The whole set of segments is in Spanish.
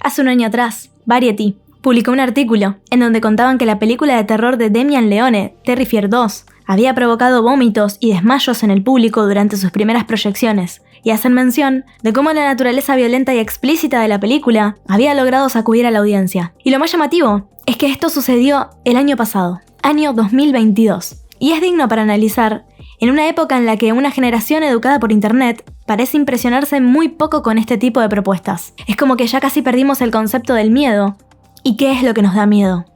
Hace un año atrás, Variety publicó un artículo en donde contaban que la película de terror de Damien Leone, Terrifier 2, había provocado vómitos y desmayos en el público durante sus primeras proyecciones, y hacen mención de cómo la naturaleza violenta y explícita de la película había logrado sacudir a la audiencia. Y lo más llamativo es que esto sucedió el año pasado, año 2022, y es digno para analizar en una época en la que una generación educada por internet parece impresionarse muy poco con este tipo de propuestas. Es como que ya casi perdimos el concepto del miedo. ¿Y qué es lo que nos da miedo?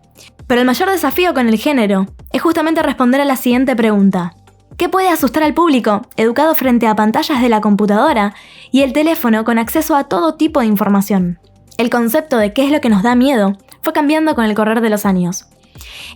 Pero el mayor desafío con el género es justamente responder a la siguiente pregunta. ¿Qué puede asustar al público, educado frente a pantallas de la computadora y el teléfono con acceso a todo tipo de información? El concepto de qué es lo que nos da miedo fue cambiando con el correr de los años.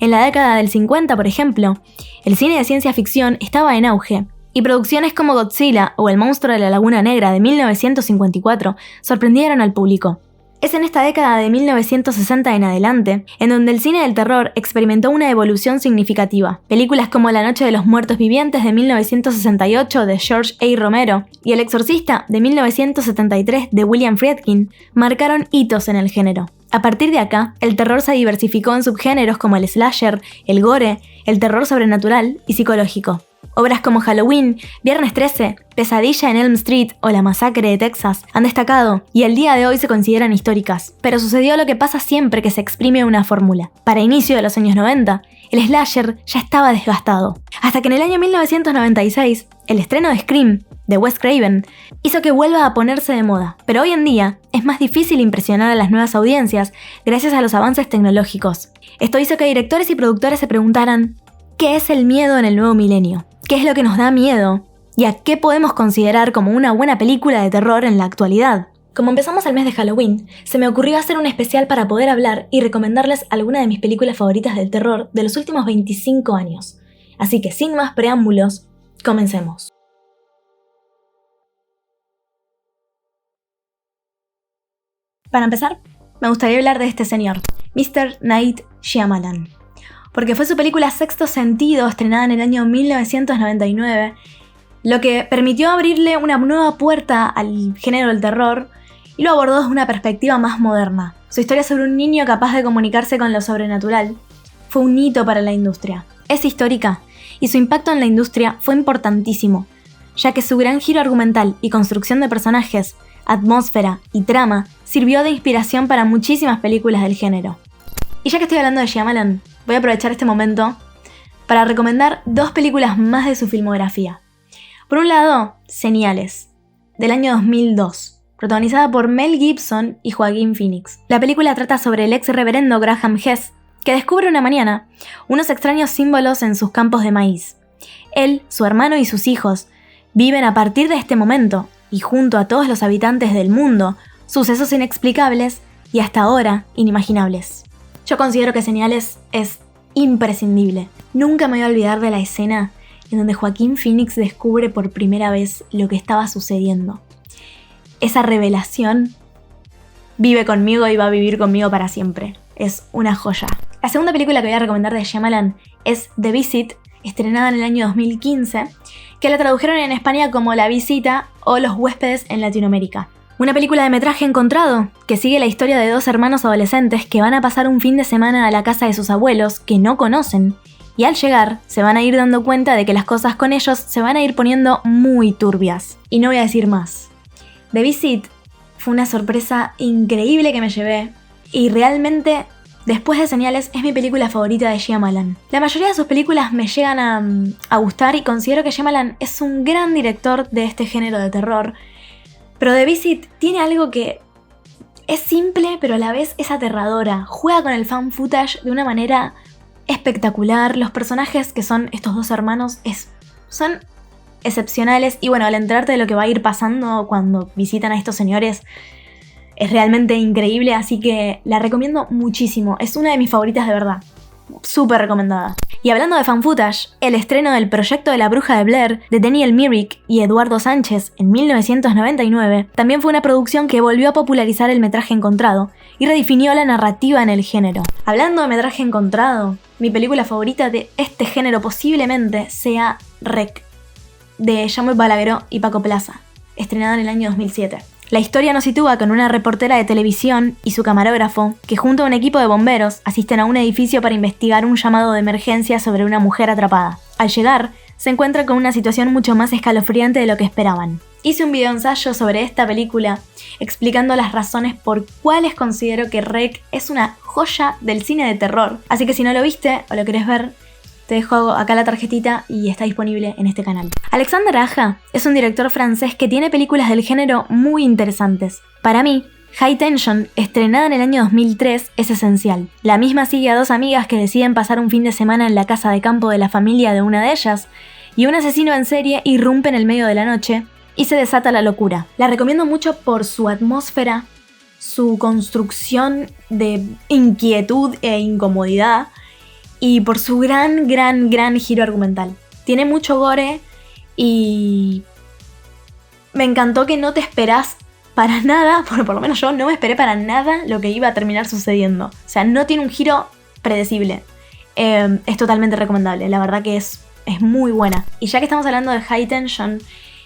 En la década del 50, por ejemplo, el cine de ciencia ficción estaba en auge, y producciones como Godzilla o El monstruo de la Laguna Negra de 1954 sorprendieron al público. Es en esta década de 1960 en adelante, en donde el cine del terror experimentó una evolución significativa. Películas como La Noche de los Muertos Vivientes de 1968 de George A. Romero y El Exorcista de 1973 de William Friedkin marcaron hitos en el género. A partir de acá, el terror se diversificó en subgéneros como el slasher, el gore, el terror sobrenatural y psicológico. Obras como Halloween, Viernes 13, Pesadilla en Elm Street o La Masacre de Texas han destacado y al día de hoy se consideran históricas, pero sucedió lo que pasa siempre que se exprime una fórmula. Para inicio de los años 90, el slasher ya estaba desgastado, hasta que en el año 1996, el estreno de Scream, de Wes Craven, hizo que vuelva a ponerse de moda, pero hoy en día es más difícil impresionar a las nuevas audiencias gracias a los avances tecnológicos. Esto hizo que directores y productores se preguntaran, ¿qué es el miedo en el nuevo milenio? ¿Qué es lo que nos da miedo? ¿Y a qué podemos considerar como una buena película de terror en la actualidad? Como empezamos el mes de Halloween, se me ocurrió hacer un especial para poder hablar y recomendarles alguna de mis películas favoritas del terror de los últimos 25 años. Así que sin más preámbulos, comencemos. Para empezar, me gustaría hablar de este señor, Mr. Night Shyamalan, porque fue su película Sexto Sentido, estrenada en el año 1999, lo que permitió abrirle una nueva puerta al género del terror y lo abordó desde una perspectiva más moderna. Su historia sobre un niño capaz de comunicarse con lo sobrenatural fue un hito para la industria. Es histórica y su impacto en la industria fue importantísimo, ya que su gran giro argumental y construcción de personajes, atmósfera y trama sirvió de inspiración para muchísimas películas del género. Y ya que estoy hablando de Shyamalan, voy a aprovechar este momento para recomendar dos películas más de su filmografía. Por un lado, Señales, del año 2002, protagonizada por Mel Gibson y Joaquin Phoenix. La película trata sobre el ex reverendo Graham Hess, que descubre una mañana unos extraños símbolos en sus campos de maíz. Él, su hermano y sus hijos viven a partir de este momento, y junto a todos los habitantes del mundo, sucesos inexplicables y hasta ahora inimaginables. Yo considero que Señales es imprescindible. Nunca me voy a olvidar de la escena en donde Joaquin Phoenix descubre por primera vez lo que estaba sucediendo. Esa revelación vive conmigo y va a vivir conmigo para siempre. Es una joya. La segunda película que voy a recomendar de Shyamalan es The Visit, estrenada en el año 2015, que la tradujeron en España como La Visita o Los Huéspedes en Latinoamérica. Una película de metraje encontrado que sigue la historia de dos hermanos adolescentes que van a pasar un fin de semana a la casa de sus abuelos que no conocen, y al llegar se van a ir dando cuenta de que las cosas con ellos se van a ir poniendo muy turbias. Y no voy a decir más. The Visit fue una sorpresa increíble que me llevé, y realmente, después de Señales, es mi película favorita de Shyamalan. La mayoría de sus películas me llegan a gustar y considero que Shyamalan es un gran director de este género de terror. Pero The Visit tiene algo que es simple, pero a la vez es aterradora. Juega con el fan footage de una manera espectacular. Los personajes que son estos dos hermanos son excepcionales. Y bueno, al enterarte de lo que va a ir pasando cuando visitan a estos señores, es realmente increíble. Así que la recomiendo muchísimo. Es una de mis favoritas de verdad. Súper recomendada. Y hablando de fan footage, el estreno del Proyecto de la Bruja de Blair de Daniel Myrick y Eduardo Sánchez en 1999 también fue una producción que volvió a popularizar el metraje encontrado y redefinió la narrativa en el género. Hablando de metraje encontrado, mi película favorita de este género posiblemente sea Rec, de Jaume Balagueró y Paco Plaza, estrenada en el año 2007. La historia nos sitúa con una reportera de televisión y su camarógrafo, que junto a un equipo de bomberos asisten a un edificio para investigar un llamado de emergencia sobre una mujer atrapada. Al llegar, se encuentran con una situación mucho más escalofriante de lo que esperaban. Hice un video ensayo sobre esta película, explicando las razones por cuáles considero que REC es una joya del cine de terror. Así que si no lo viste o lo querés ver, te dejo acá la tarjetita y está disponible en este canal. Alexandre Aja es un director francés que tiene películas del género muy interesantes. Para mí, High Tension, estrenada en el año 2003, es esencial. La misma sigue a dos amigas que deciden pasar un fin de semana en la casa de campo de la familia de una de ellas, y un asesino en serie irrumpe en el medio de la noche y se desata la locura. La recomiendo mucho por su atmósfera, su construcción de inquietud e incomodidad, y por su gran giro argumental. Tiene mucho gore y me encantó que no te esperás para nada, por lo menos yo no me esperé para nada lo que iba a terminar sucediendo. O sea, no tiene un giro predecible. Es totalmente recomendable, la verdad que es muy buena. Y ya que estamos hablando de High Tension,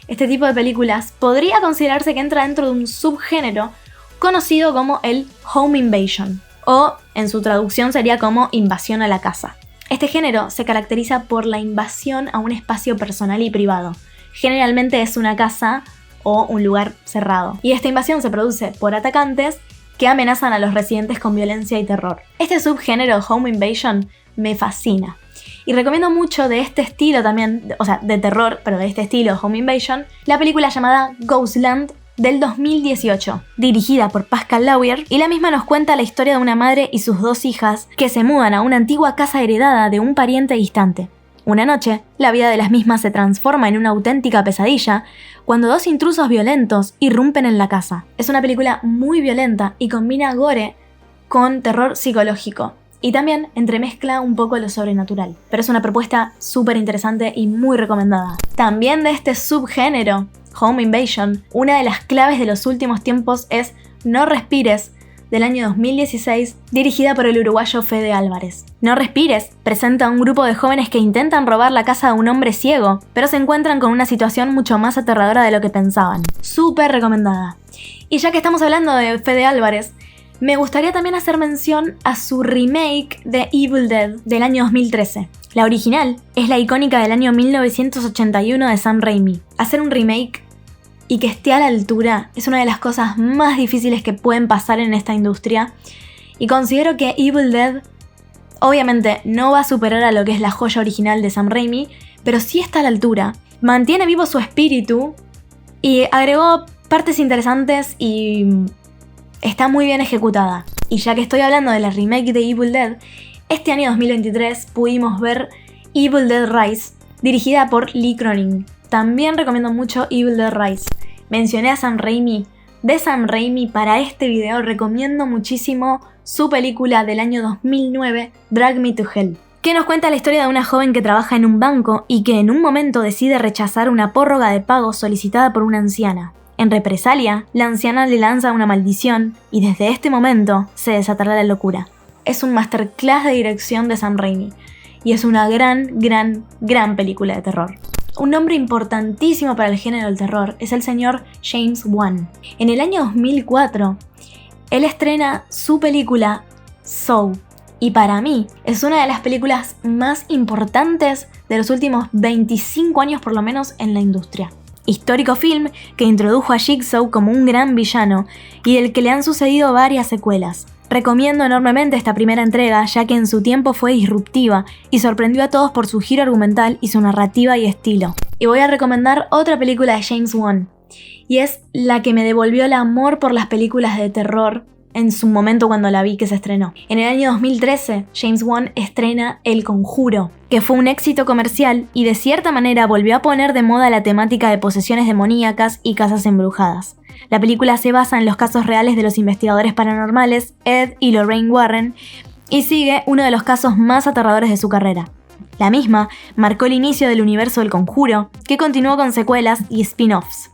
este tipo de películas podría considerarse que entra dentro de un subgénero conocido como el Home Invasion, o en su traducción sería como invasión a la casa. Este género se caracteriza por la invasión a un espacio personal y privado. Generalmente es una casa o un lugar cerrado. Y esta invasión se produce por atacantes que amenazan a los residentes con violencia y terror. Este subgénero Home Invasion me fascina. Y recomiendo mucho de este estilo también, o sea, de terror, pero de este estilo Home Invasion, la película llamada Ghostland del 2018, dirigida por Pascal Laugier, y la misma nos cuenta la historia de una madre y sus dos hijas que se mudan a una antigua casa heredada de un pariente distante. Una noche, la vida de las mismas se transforma en una auténtica pesadilla cuando dos intrusos violentos irrumpen en la casa. Es una película muy violenta y combina gore con terror psicológico. Y también entremezcla un poco lo sobrenatural. Pero es una propuesta súper interesante y muy recomendada. También de este subgénero, Home Invasion, una de las claves de los últimos tiempos es No Respires, del año 2016, dirigida por el uruguayo Fede Álvarez. No Respires presenta a un grupo de jóvenes que intentan robar la casa de un hombre ciego, pero se encuentran con una situación mucho más aterradora de lo que pensaban. Súper recomendada. Y ya que estamos hablando de Fede Álvarez, me gustaría también hacer mención a su remake de Evil Dead del año 2013. La original es la icónica del año 1981 de Sam Raimi. Hacer un remake y que esté a la altura es una de las cosas más difíciles que pueden pasar en esta industria. Y considero que Evil Dead obviamente no va a superar a lo que es la joya original de Sam Raimi, pero sí está a la altura. Mantiene vivo su espíritu y agregó partes interesantes y está muy bien ejecutada. Y ya que estoy hablando de la remake de Evil Dead, este año 2023 pudimos ver Evil Dead Rise, dirigida por Lee Cronin. También recomiendo mucho Evil Dead Rise. Mencioné a Sam Raimi. De Sam Raimi para este video recomiendo muchísimo su película del año 2009, Drag Me to Hell, que nos cuenta la historia de una joven que trabaja en un banco y que en un momento decide rechazar una prórroga de pagos solicitada por una anciana. En represalia, la anciana le lanza una maldición y desde este momento se desatará la locura. Es un masterclass de dirección de Sam Raimi y es una gran película de terror. Un nombre importantísimo para el género del terror es el señor James Wan. En el año 2004, él estrena su película Saw, y para mí es una de las películas más importantes de los últimos 25 años por lo menos en la industria. Histórico film que introdujo a Jigsaw como un gran villano y del que le han sucedido varias secuelas. Recomiendo enormemente esta primera entrega ya que en su tiempo fue disruptiva y sorprendió a todos por su giro argumental y su narrativa y estilo. Y voy a recomendar otra película de James Wan, y es la que me devolvió el amor por las películas de terror en su momento cuando la vi que se estrenó. En el año 2013, James Wan estrena El Conjuro, que fue un éxito comercial y de cierta manera volvió a poner de moda la temática de posesiones demoníacas y casas embrujadas. La película se basa en los casos reales de los investigadores paranormales Ed y Lorraine Warren y sigue uno de los casos más aterradores de su carrera. La misma marcó el inicio del universo del Conjuro, que continuó con secuelas y spin-offs.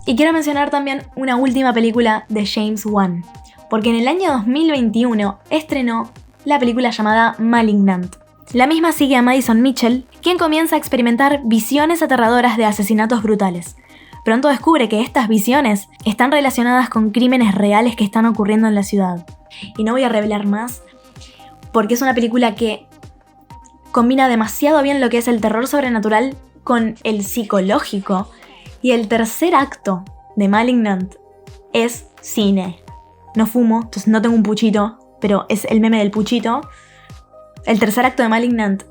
Y quiero mencionar también una última película de James Wan, porque en el año 2021 estrenó la película llamada Malignant. La misma sigue a Madison Mitchell, quien comienza a experimentar visiones aterradoras de asesinatos brutales, pronto descubre que estas visiones están relacionadas con crímenes reales que están ocurriendo en la ciudad. Y no voy a revelar más, porque es una película que combina demasiado bien lo que es el terror sobrenatural con el psicológico. Y el tercer acto de Malignant es cine. No fumo, entonces no tengo un puchito, pero es el meme del puchito. El tercer acto de Malignant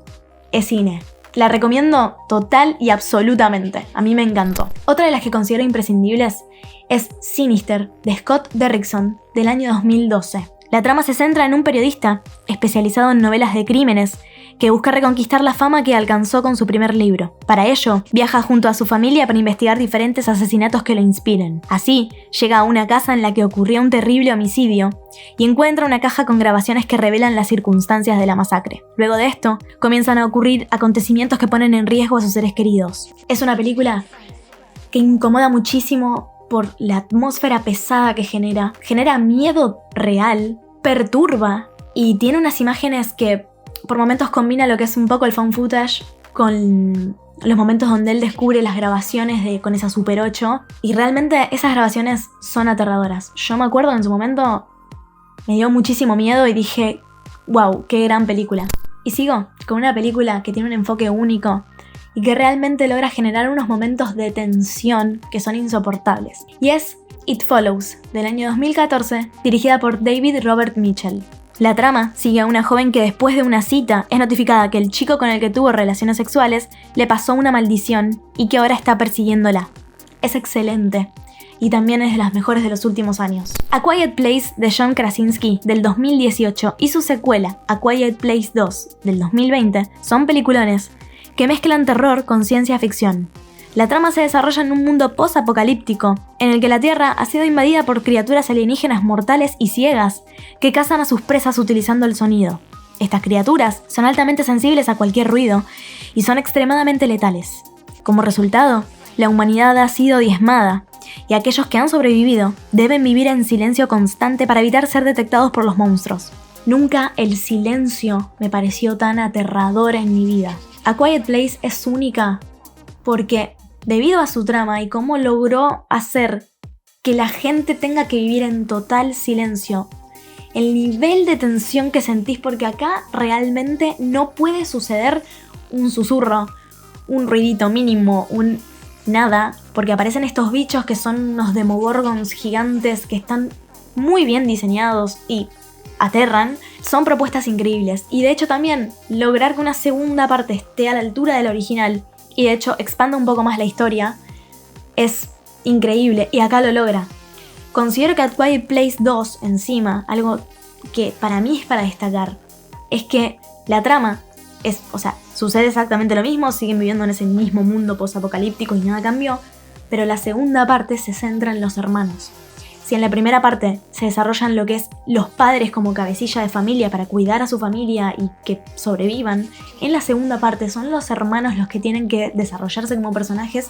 es cine. La recomiendo total y absolutamente. A mí me encantó. Otra de las que considero imprescindibles es Sinister, de Scott Derrickson, del año 2012. La trama se centra en un periodista especializado en novelas de crímenes que busca reconquistar la fama que alcanzó con su primer libro. Para ello, viaja junto a su familia para investigar diferentes asesinatos que lo inspiren. Así, llega a una casa en la que ocurrió un terrible homicidio y encuentra una caja con grabaciones que revelan las circunstancias de la masacre. Luego de esto, comienzan a ocurrir acontecimientos que ponen en riesgo a sus seres queridos. Es una película que incomoda muchísimo por la atmósfera pesada que genera. Genera miedo real, perturba y tiene unas imágenes que por momentos combina lo que es un poco el found footage con los momentos donde él descubre las grabaciones con esa Super 8 y realmente esas grabaciones son aterradoras. Yo me acuerdo en su momento me dio muchísimo miedo y dije, wow, qué gran película. Y sigo con una película que tiene un enfoque único y que realmente logra generar unos momentos de tensión que son insoportables. Y es It Follows, del año 2014, dirigida por David Robert Mitchell. La trama sigue a una joven que después de una cita es notificada que el chico con el que tuvo relaciones sexuales le pasó una maldición y que ahora está persiguiéndola. Es excelente y también es de las mejores de los últimos años. A Quiet Place de John Krasinski del 2018 y su secuela A Quiet Place 2 del 2020 son peliculones que mezclan terror con ciencia ficción. La trama se desarrolla en un mundo post-apocalíptico, en el que la Tierra ha sido invadida por criaturas alienígenas mortales y ciegas, que cazan a sus presas utilizando el sonido. Estas criaturas son altamente sensibles a cualquier ruido y son extremadamente letales. Como resultado, la humanidad ha sido diezmada, y aquellos que han sobrevivido deben vivir en silencio constante para evitar ser detectados por los monstruos. Nunca el silencio me pareció tan aterrador en mi vida. A Quiet Place es única porque debido a su trama y cómo logró hacer que la gente tenga que vivir en total silencio, el nivel de tensión que sentís, porque acá realmente no puede suceder un susurro, un ruidito mínimo, un nada, porque aparecen estos bichos que son unos demogorgons gigantes que están muy bien diseñados y aterran. Son propuestas increíbles y de hecho también lograr que una segunda parte esté a la altura de la original y de hecho expanda un poco más la historia es increíble y acá lo logra. Considero que A Quiet Place 2 encima, algo que para mí es para destacar, es que la trama es, sucede exactamente lo mismo, siguen viviendo en ese mismo mundo posapocalíptico y nada cambió, pero la segunda parte se centra en los hermanos. Si en la primera parte se desarrollan lo que es los padres como cabecilla de familia para cuidar a su familia y que sobrevivan, en la segunda parte son los hermanos los que tienen que desarrollarse como personajes,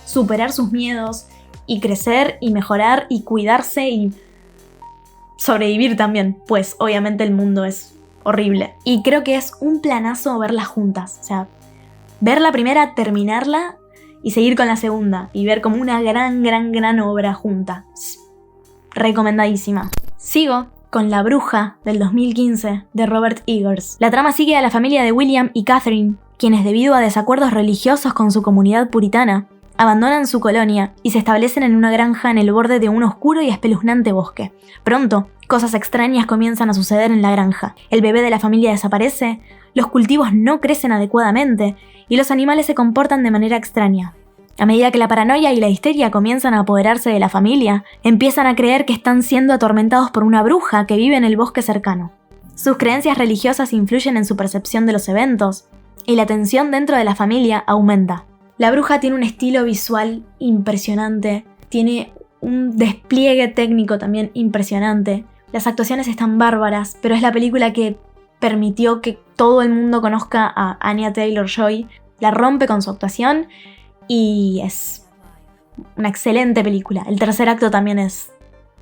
superar sus miedos y crecer y mejorar y cuidarse y sobrevivir también, pues obviamente el mundo es horrible. Y creo que es un planazo verlas juntas, ver la primera, terminarla y seguir con la segunda y ver como una gran obra junta. Recomendadísima. Sigo con La Bruja del 2015 de Robert Eggers. La trama sigue a la familia de William y Catherine, quienes debido a desacuerdos religiosos con su comunidad puritana, abandonan su colonia y se establecen en una granja en el borde de un oscuro y espeluznante bosque. Pronto, cosas extrañas comienzan a suceder en la granja. El bebé de la familia desaparece, los cultivos no crecen adecuadamente y los animales se comportan de manera extraña. A medida que la paranoia y la histeria comienzan a apoderarse de la familia, empiezan a creer que están siendo atormentados por una bruja que vive en el bosque cercano. Sus creencias religiosas influyen en su percepción de los eventos, y la tensión dentro de la familia aumenta. La Bruja tiene un estilo visual impresionante, tiene un despliegue técnico también impresionante, las actuaciones están bárbaras, pero es la película que permitió que todo el mundo conozca a Anya Taylor-Joy, la rompe con su actuación y es una excelente película. El tercer acto también es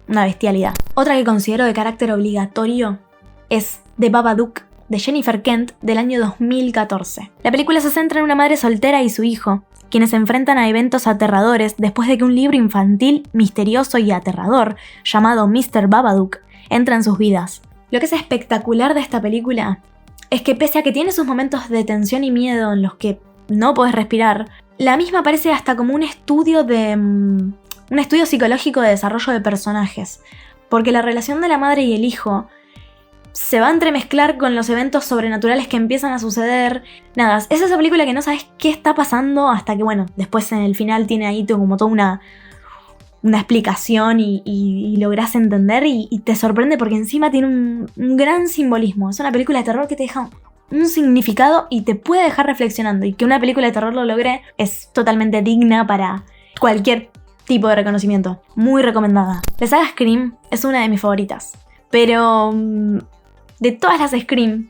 una bestialidad. Otra que considero de carácter obligatorio es The Babadook de Jennifer Kent del año 2014. La película se centra en una madre soltera y su hijo, quienes se enfrentan a eventos aterradores después de que un libro infantil misterioso y aterrador, llamado Mr. Babadook, entra en sus vidas. Lo que es espectacular de esta película es que pese a que tiene sus momentos de tensión y miedo en los que no podés respirar, la misma parece hasta como un estudio psicológico de desarrollo de personajes, porque la relación de la madre y el hijo se va a entremezclar con los eventos sobrenaturales que empiezan a suceder. Nada, es esa película que no sabes qué está pasando hasta que, bueno, después en el final tiene ahí como toda una explicación y lográs entender y te sorprende porque encima tiene un gran simbolismo. Es una película de terror que te deja un significado y te puede dejar reflexionando, y que una película de terror lo logre es totalmente digna para cualquier tipo de reconocimiento. Muy recomendada. La saga Scream es una de mis favoritas, pero de todas las Scream,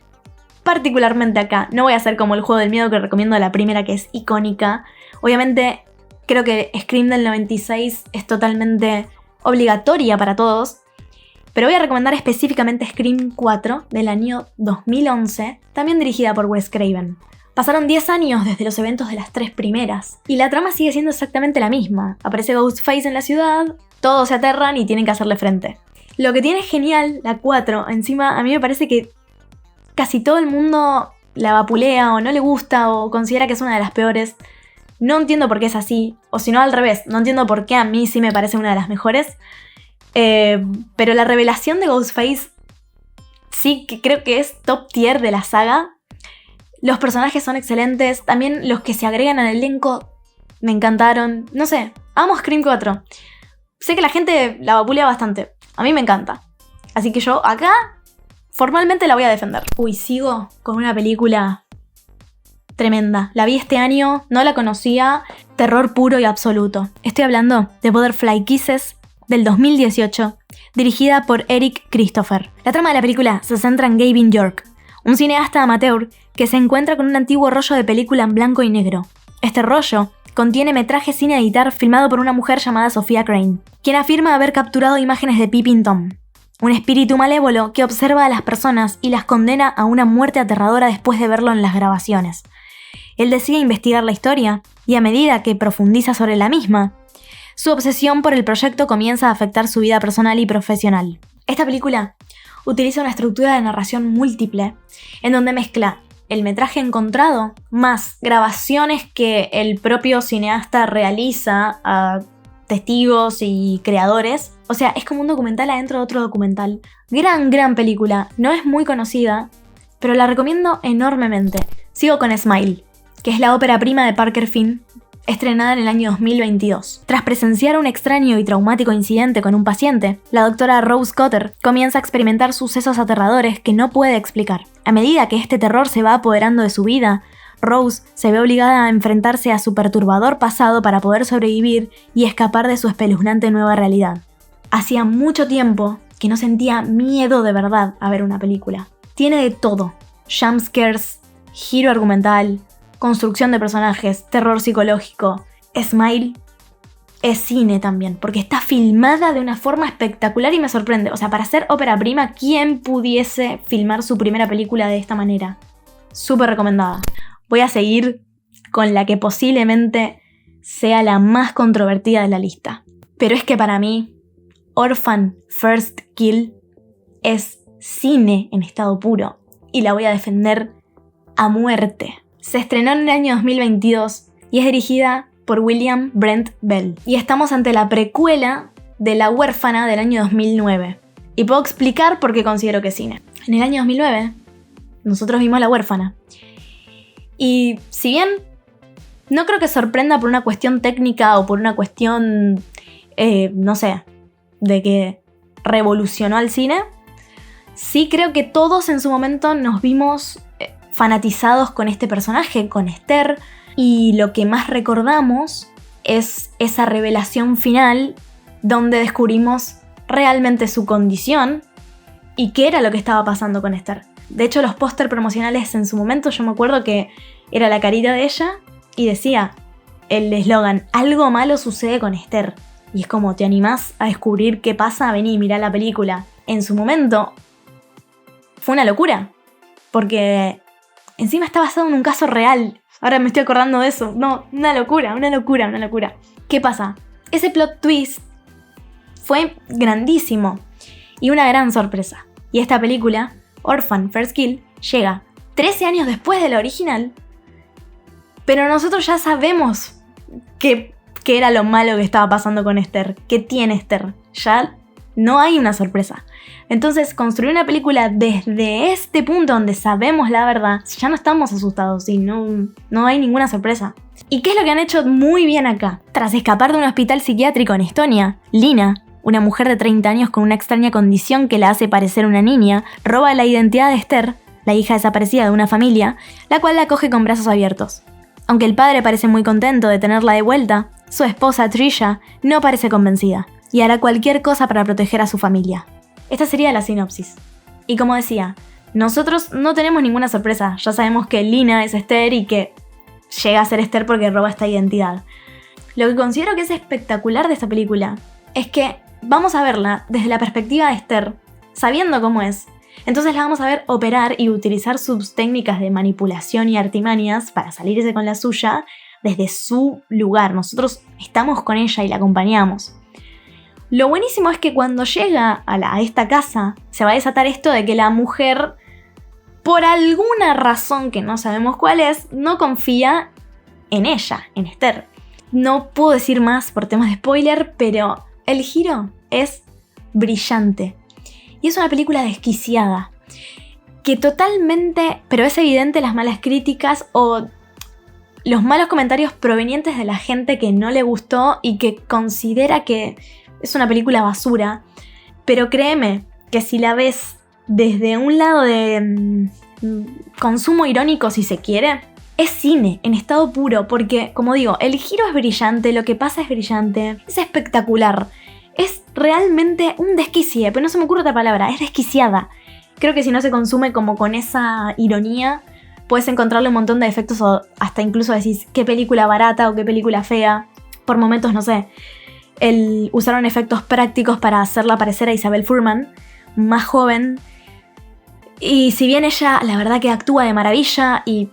particularmente acá, no voy a hacer como el juego del miedo que recomiendo la primera, que es icónica. Obviamente creo que Scream del 96 es totalmente obligatoria para todos, pero voy a recomendar específicamente Scream 4 del año 2011, también dirigida por Wes Craven. Pasaron 10 años desde los eventos de las 3 primeras, y la trama sigue siendo exactamente la misma. Aparece Ghostface en la ciudad, todos se aterran y tienen que hacerle frente. Lo que tiene genial la 4, encima a mí me parece que casi todo el mundo la vapulea o no le gusta o considera que es una de las peores. No entiendo por qué es así, o si no al revés, no entiendo por qué a mí sí me parece una de las mejores. Pero la revelación de Ghostface sí que creo que es top tier de la saga. Los personajes son excelentes, también los que se agregan al elenco me encantaron. No sé, amo Scream 4. Sé que la gente la vapulea bastante, a mí me encanta. Así que yo acá formalmente la voy a defender. Uy, sigo con una película tremenda. La vi este año, no la conocía, terror puro y absoluto. Estoy hablando de Butterfly Kisses del 2018, dirigida por Eric Christopher. La trama de la película se centra en Gavin York, un cineasta amateur que se encuentra con un antiguo rollo de película en blanco y negro. Este rollo contiene metraje sin editar filmado por una mujer llamada Sophia Crane, quien afirma haber capturado imágenes de Peeping Tom, un espíritu malévolo que observa a las personas y las condena a una muerte aterradora después de verlo en las grabaciones. Él decide investigar la historia, y a medida que profundiza sobre la misma, su obsesión por el proyecto comienza a afectar su vida personal y profesional. Esta película utiliza una estructura de narración múltiple, en donde mezcla el metraje encontrado más grabaciones que el propio cineasta realiza a testigos y creadores. O sea, es como un documental adentro de otro documental. Gran película. No es muy conocida, pero la recomiendo enormemente. Sigo con Smile, que es la ópera prima de Parker Finn, estrenada en el año 2022. Tras presenciar un extraño y traumático incidente con un paciente, la doctora Rose Cotter comienza a experimentar sucesos aterradores que no puede explicar. A medida que este terror se va apoderando de su vida, Rose se ve obligada a enfrentarse a su perturbador pasado para poder sobrevivir y escapar de su espeluznante nueva realidad. Hacía mucho tiempo que no sentía miedo de verdad a ver una película. Tiene de todo: jumpscares, giro argumental, construcción de personajes, terror psicológico. Smile es cine también, porque está filmada de una forma espectacular y me sorprende. O sea, para ser ópera prima, ¿quién pudiese filmar su primera película de esta manera? Súper recomendada. Voy a seguir con la que posiblemente sea la más controvertida de la lista. Pero es que para mí, Orphan First Kill es cine en estado puro, y la voy a defender a muerte. Se estrenó en el año 2022 y es dirigida por William Brent Bell. Y estamos ante la precuela de La huérfana del año 2009. Y puedo explicar por qué considero que es cine. En el año 2009, nosotros vimos La huérfana. Y si bien no creo que sorprenda por una cuestión técnica o por una cuestión, no sé, de que revolucionó al cine, sí creo que todos en su momento nos vimos fanatizados con este personaje, con Esther, y lo que más recordamos es esa revelación final donde descubrimos realmente su condición y qué era lo que estaba pasando con Esther. De hecho, los póster promocionales en su momento, yo me acuerdo que era la carita de ella y decía el eslogan: algo malo sucede con Esther. Y es como, ¿te animás a descubrir qué pasa? Vení, mirá la película. En su momento fue una locura, porque encima está basado en un caso real. Ahora me estoy acordando de eso. No, una locura. ¿Qué pasa? Ese plot twist fue grandísimo y una gran sorpresa. Y esta película, Orphan First Kill, llega 13 años después de la original, pero nosotros ya sabemos qué era lo malo que estaba pasando con Esther, qué tiene Esther. Ya no hay una sorpresa. Entonces, construir una película desde este punto donde sabemos la verdad, ya no estamos asustados y no hay ninguna sorpresa. ¿Y qué es lo que han hecho muy bien acá? Tras escapar de un hospital psiquiátrico en Estonia, Lina, una mujer de 30 años con una extraña condición que la hace parecer una niña, roba la identidad de Esther, la hija desaparecida de una familia, la cual la acoge con brazos abiertos. Aunque el padre parece muy contento de tenerla de vuelta, su esposa Trisha no parece convencida y hará cualquier cosa para proteger a su familia. Esta sería la sinopsis. Y como decía, nosotros no tenemos ninguna sorpresa, ya sabemos que Lina es Esther y que llega a ser Esther porque roba esta identidad. Lo que considero que es espectacular de esta película es que vamos a verla desde la perspectiva de Esther, sabiendo cómo es. Entonces la vamos a ver operar y utilizar sus técnicas de manipulación y artimañas para salirse con la suya desde su lugar. Nosotros estamos con ella y la acompañamos. Lo buenísimo es que cuando llega a esta casa se va a desatar esto de que la mujer, por alguna razón que no sabemos cuál es, no confía en ella, en Esther. No puedo decir más por temas de spoiler, pero el giro es brillante. Y es una película desquiciada, que totalmente, pero es evidente las malas críticas o los malos comentarios provenientes de la gente que no le gustó y que considera que es una película basura. Pero créeme que si la ves desde un lado de consumo irónico, si se quiere, es cine en estado puro, porque, como digo, el giro es brillante, lo que pasa es brillante, es espectacular. Es realmente un desquicie, pero no se me ocurre otra palabra, es desquiciada. Creo que si no se consume como con esa ironía, puedes encontrarle un montón de defectos o hasta incluso decís qué película barata o qué película fea. Por momentos, no sé, usaron efectos prácticos para hacerla parecer a Isabelle Fuhrman, más joven. Y si bien ella, la verdad que actúa de maravilla y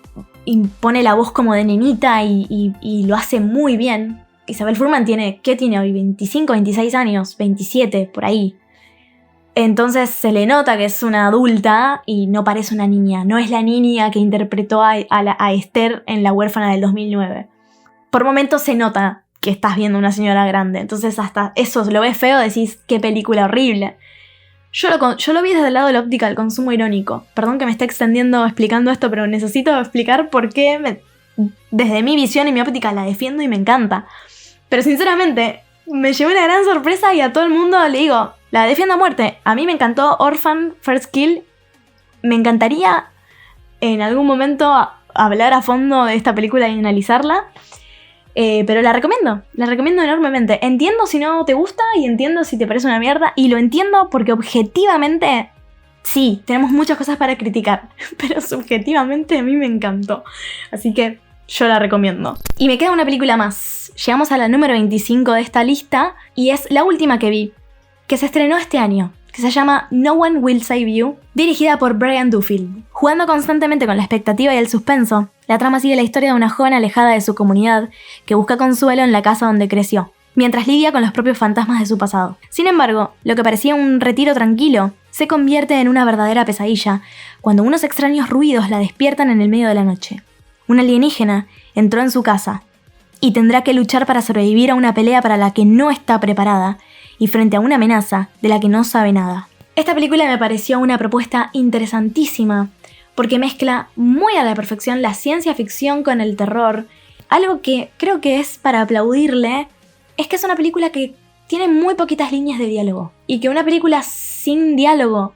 pone la voz como de nenita y lo hace muy bien. Isabelle Fuhrman ¿qué tiene hoy? 25, 26 años, 27, por ahí. Entonces se le nota que es una adulta y no parece una niña. No es la niña que interpretó a Esther en La huérfana del 2009. Por momentos se nota que estás viendo una señora grande. Entonces hasta eso lo ves feo, decís qué película horrible. Yo lo vi desde el lado de la óptica del consumo irónico. Perdón que me esté extendiendo explicando esto, pero necesito explicar por qué desde mi visión y mi óptica la defiendo y me encanta. Pero sinceramente, me llevé una gran sorpresa y a todo el mundo le digo, la defiendo a muerte. A mí me encantó Orphan First Kill. Me encantaría en algún momento hablar a fondo de esta película y analizarla. Pero la recomiendo enormemente. Entiendo si no te gusta y entiendo si te parece una mierda. Y lo entiendo porque objetivamente, sí, tenemos muchas cosas para criticar. Pero subjetivamente a mí me encantó. Así que yo la recomiendo. Y me queda una película más. Llegamos a la número 25 de esta lista. Y es la última que vi, que se estrenó este año, que se llama No One Will Save You, dirigida por Brian Duffield. Jugando constantemente con la expectativa y el suspenso, la trama sigue la historia de una joven alejada de su comunidad que busca consuelo en la casa donde creció, mientras lidia con los propios fantasmas de su pasado. Sin embargo, lo que parecía un retiro tranquilo se convierte en una verdadera pesadilla cuando unos extraños ruidos la despiertan en el medio de la noche. Un alienígena entró en su casa y tendrá que luchar para sobrevivir a una pelea para la que no está preparada y frente a una amenaza de la que no sabe nada. Esta película me pareció una propuesta interesantísima porque mezcla muy a la perfección la ciencia ficción con el terror. Algo que creo que es para aplaudirle es que es una película que tiene muy poquitas líneas de diálogo y que una película sin diálogo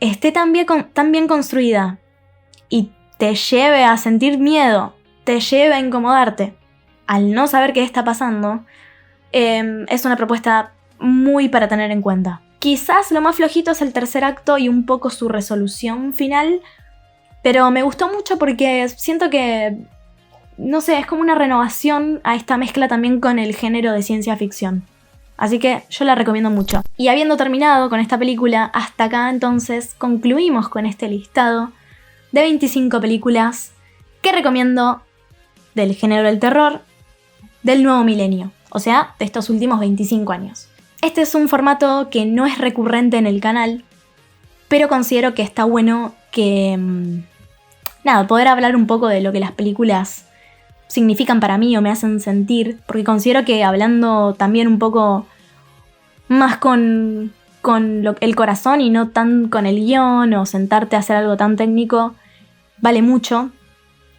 esté tan bien construida y te lleve a sentir miedo, te lleve a incomodarte al no saber qué está pasando, es una propuesta muy para tener en cuenta. Quizás lo más flojito es el tercer acto y un poco su resolución final, pero me gustó mucho porque siento que, no sé, es como una renovación a esta mezcla también con el género de ciencia ficción. Así que yo la recomiendo mucho. Y habiendo terminado con esta película, hasta acá entonces concluimos con este listado de 25 películas que recomiendo del género del terror del nuevo milenio, o sea, de estos últimos 25 años. Este es un formato que no es recurrente en el canal, pero considero que está bueno que... poder hablar un poco de lo que las películas significan para mí o me hacen sentir, porque considero que hablando también un poco más con el corazón y no tan con el guión o sentarte a hacer algo tan técnico, vale mucho.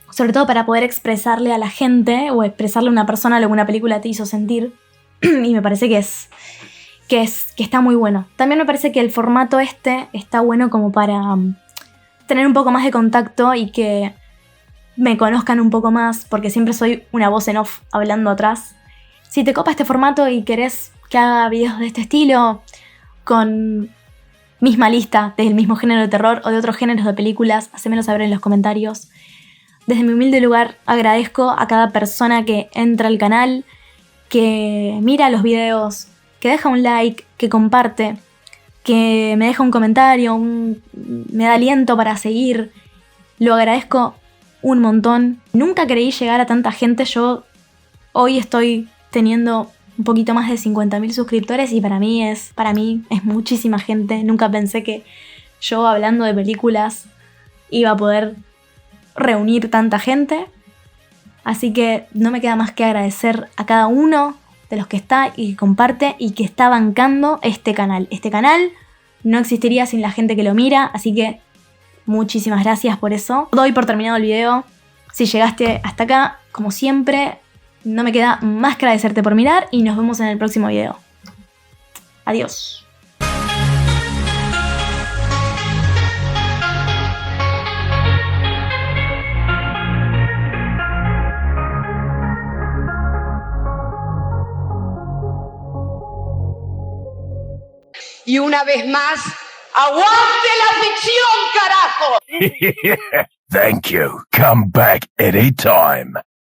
Sobre todo para poder expresarle a la gente o expresarle a una persona lo que una película te hizo sentir. Y me parece que está muy bueno. También me parece que el formato está bueno como para tener un poco más de contacto y que me conozcan un poco más, porque siempre soy una voz en off hablando atrás. Si te copa este formato y querés que haga videos de este estilo, con misma lista del mismo género de terror o de otros géneros de películas, hacémelo saber en los comentarios. Desde mi humilde lugar agradezco a cada persona que entra al canal, que mira los videos, que deja un like, que comparte, que me deja un comentario, me da aliento para seguir. Lo agradezco un montón. Nunca creí llegar a tanta gente. Yo hoy estoy teniendo un poquito más de 50.000 suscriptores y para mí es muchísima gente. Nunca pensé que yo hablando de películas iba a poder reunir tanta gente. Así que no me queda más que agradecer a cada uno de los que está y que comparte y que está bancando este canal. Este canal no existiría sin la gente que lo mira, así que muchísimas gracias por eso. Doy por terminado el video. Si llegaste hasta acá, como siempre, no me queda más que agradecerte por mirar y nos vemos en el próximo video. Adiós. Y una vez más, ¡aguante la ficción, carajo! Thank you. Come back anytime.